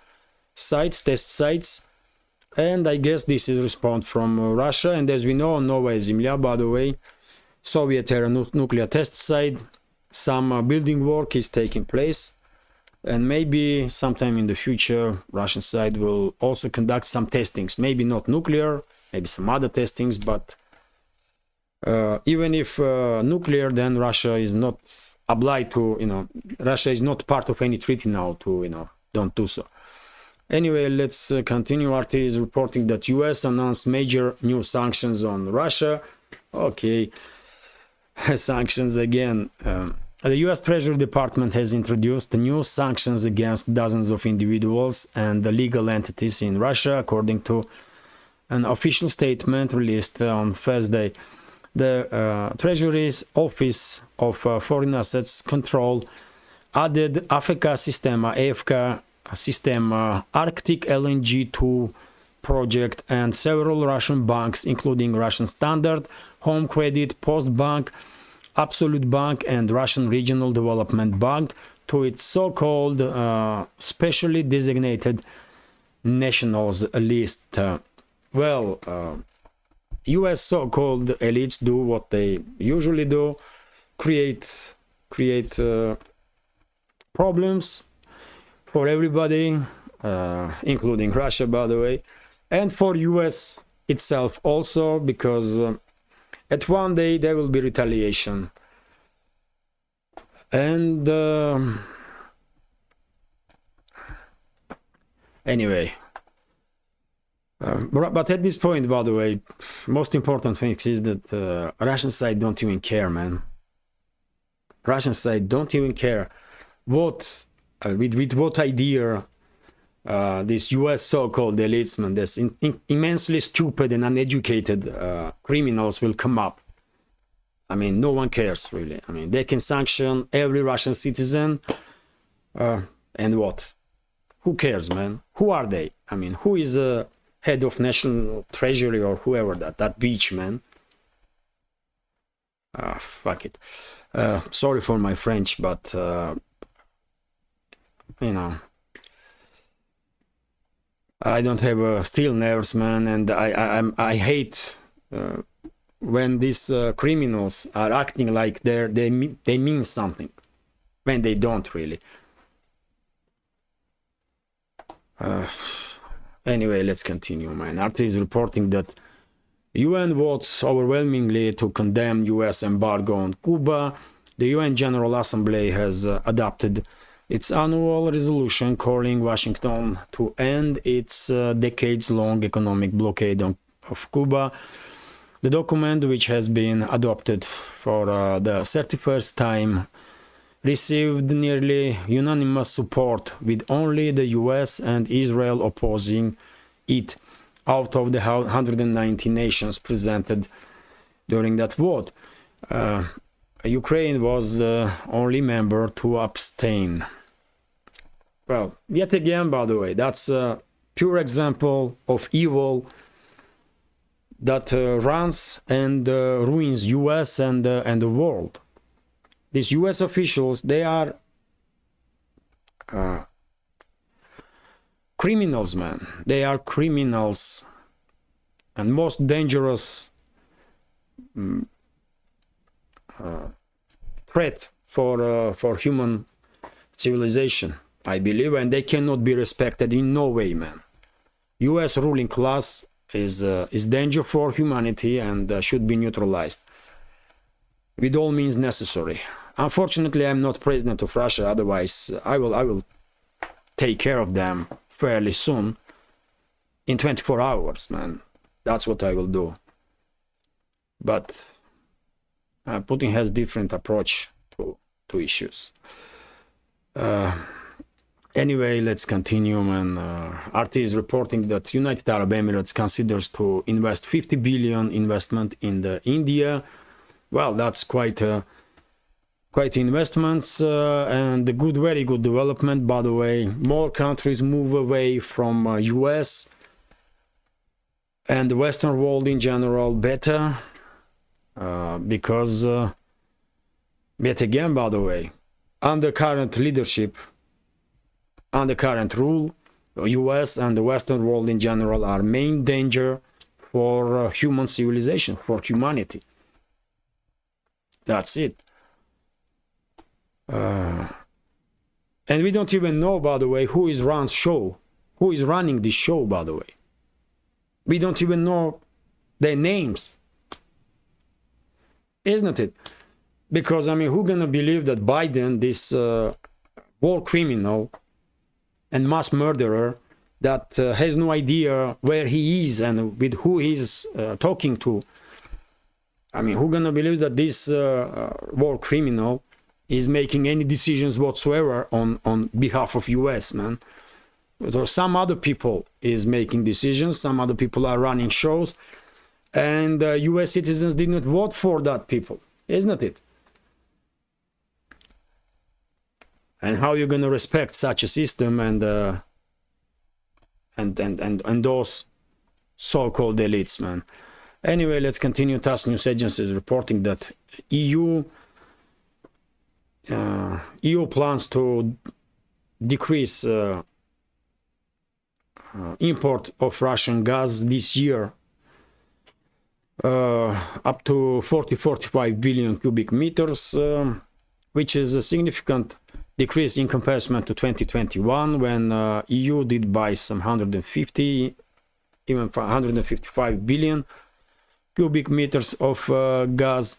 sites, test sites, and I guess this is a response from Russia. And as we know, Novaya Zemlya, by the way, Soviet-era nuclear test site, some building work is taking place, and maybe sometime in the future Russian side will also conduct some testings, maybe not nuclear, maybe some other testings, but even if nuclear, then Russia is not obliged to, Russia is not part of any treaty now to, don't do so. Anyway, let's continue. RT is reporting that US announced major new sanctions on Russia. Okay, sanctions again. The US Treasury Department has introduced new sanctions against dozens of individuals and legal entities in Russia, according to an official statement released on Thursday. The Treasury's Office of Foreign Assets Control added AFK Systema, Arctic LNG 2 project, and several Russian banks, including Russian Standard, Home Credit, Postbank, Absolute Bank, and Russian Regional Development Bank, to its so-called specially designated nationals list. US so-called elites do what they usually do, create problems for everybody, including Russia, by the way, and for US itself also, because at one day there will be retaliation. And anyway, but at this point, by the way, most important thing is that Russian side don't even care, man. Russian side don't even care what with what idea this US so-called elitesmen, this immensely stupid and uneducated criminals will come up. I mean, no one cares, really. I mean, they can sanction every Russian citizen, and what? Who cares, man? Who are they? I mean, who is head of national treasury or whoever that bitch, man? Fuck it. Sorry for my French, but I don't have steel nerves, man, and I hate when these criminals are acting like they mean something when they don't really. Anyway, let's continue, man. RT is reporting that UN votes overwhelmingly to condemn US embargo on Cuba. The UN General Assembly has adopted its annual resolution calling Washington to end its decades-long economic blockade of Cuba. The document, which has been adopted for the 31st time, received nearly unanimous support, with only the US and Israel opposing it out of the 190 nations presented during that vote. Ukraine was the only member to abstain. Well, yet again, by the way, that's a pure example of evil that runs and ruins US and the world. These US officials, they are criminals, man. They are criminals, and most dangerous threat for human civilization, I believe, and they cannot be respected in no way, man. US ruling class is danger for humanity and should be neutralized with all means necessary. Unfortunately, I'm not president of Russia. Otherwise, I will take care of them fairly soon, in 24 hours, man. That's what I will do. But Putin has different approach to issues. Anyway, let's continue, man. RT is reporting that United Arab Emirates considers to invest 50 billion investment in the India. Well, that's quite investments and a very good development, by the way. More countries move away from US and the Western world in general better because yet again, by the way, under current leadership, under current rule, US and the Western world in general are main danger for human civilization, for humanity. That's it. And we don't even know, by the way, who is running this show, by the way. We don't even know their names, isn't it? Because, I mean, who gonna believe that Biden, this war criminal and mass murderer that has no idea where he is and with who he's talking to? I mean, who gonna believe that this war criminal is making any decisions whatsoever on behalf of US, man? Or some other people is making decisions, some other people are running shows, and US citizens did not vote for that people, isn't it? And how you gonna respect such a system and those so-called elites, man? Anyway, let's continue. TASS news agency is reporting that EU plans to decrease import of Russian gas this year up to 45 billion cubic meters, which is a significant decrease in comparison to 2021, when EU did buy some 150, even 155 billion cubic meters of gas.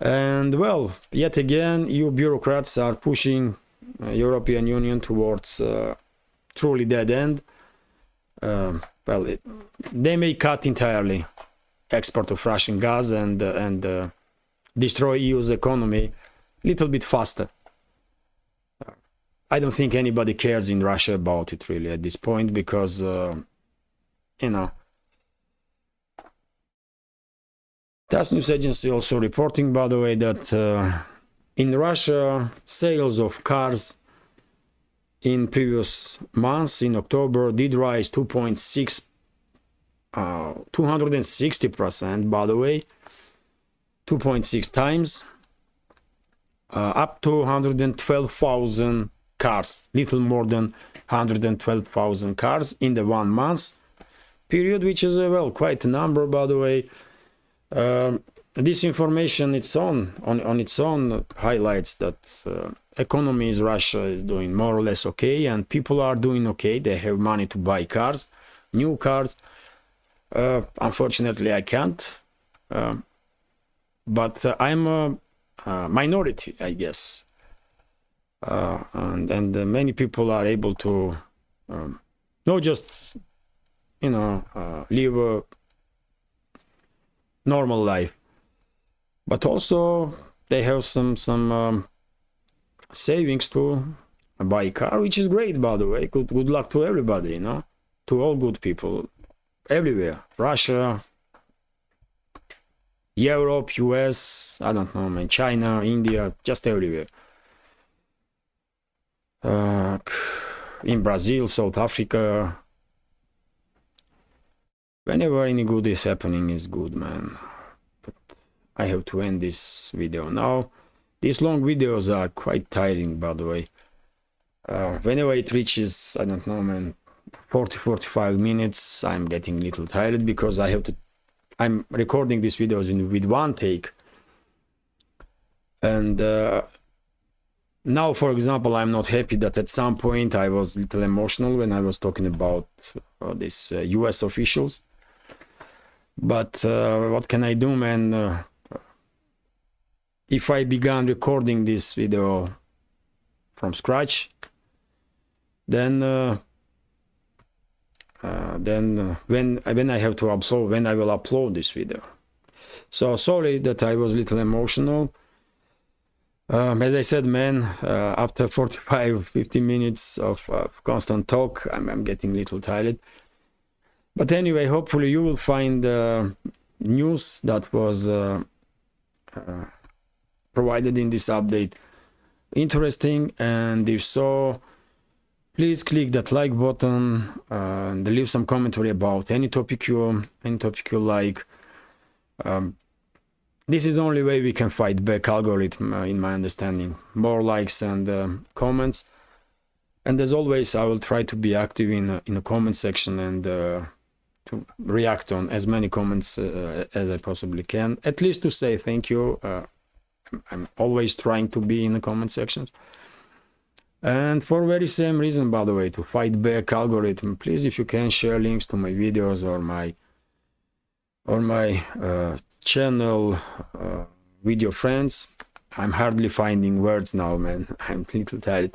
And well, yet again, EU bureaucrats are pushing European Union towards truly dead end. They may cut entirely export of Russian gas and destroy EU's economy a little bit faster. I don't think anybody cares in Russia about it really at this point, because you know. TASS news agency also reporting, by the way, that in Russia, sales of cars in previous months, in October, did rise 260%, by the way, 2.6 times, up to 112,000 cars, little more than 112,000 cars in the 1 month period, which is quite a number, by the way. This information on its own highlights that economy in Russia is doing more or less okay, and people are doing okay. They have money to buy cars, new cars. Unfortunately, I can't. But I'm a minority, I guess. and many people are able to not just live a normal life, but also they have some savings to buy a car, which is great, by the way. Good luck to everybody, to all good people everywhere. Russia, Europe, US, I don't know, man, China, India, just everywhere. In Brazil, South Africa, whenever any good is happening is good, man. But I have to end this video now. These long videos are quite tiring, by the way. Whenever it reaches, I don't know, man, 40-45 minutes, I'm getting a little tired because I'm recording these videos with one take. And now, for example, I'm not happy that at some point I was a little emotional when I was talking about these US officials. But what can I do, man? If I began recording this video from scratch, then when I have to upload, when I will upload this video. So sorry that I was a little emotional. As I said, man, after 45-50 minutes of constant talk, I'm getting a little tired. But anyway, hopefully you will find news that was provided in this update interesting, and if so, please click that like button and leave some commentary about any topic you like. This is the only way we can fight back algorithm, in my understanding. More likes and comments, and as always, I will try to be active in the comment section and to react on as many comments as I possibly can, at least to say thank you. I'm always trying to be in the comment sections. And for very same reason, by the way, to fight back algorithm, please, if you can, share links to my videos or my channel with your friends. I'm hardly finding words now, man. I'm a little tired.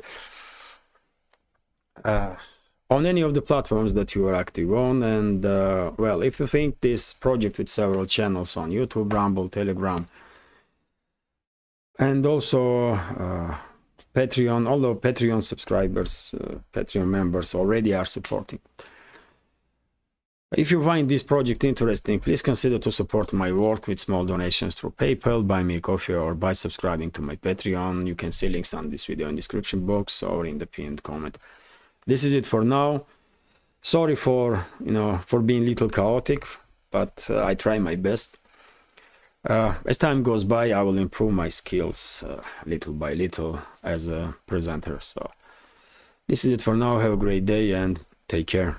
On any of the platforms that you are active on, and well, if you think this project with several channels on YouTube, Rumble, Telegram, and also Patreon, although Patreon subscribers, Patreon members already are supporting. If you find this project interesting, please consider to support my work with small donations through PayPal, buy me a coffee, or by subscribing to my Patreon. You can see links on this video in the description box or in the pinned comment. This is it for now. Sorry for being a little chaotic, but I try my best. As time goes by, I will improve my skills little by little as a presenter. So this is it for now. Have a great day and take care.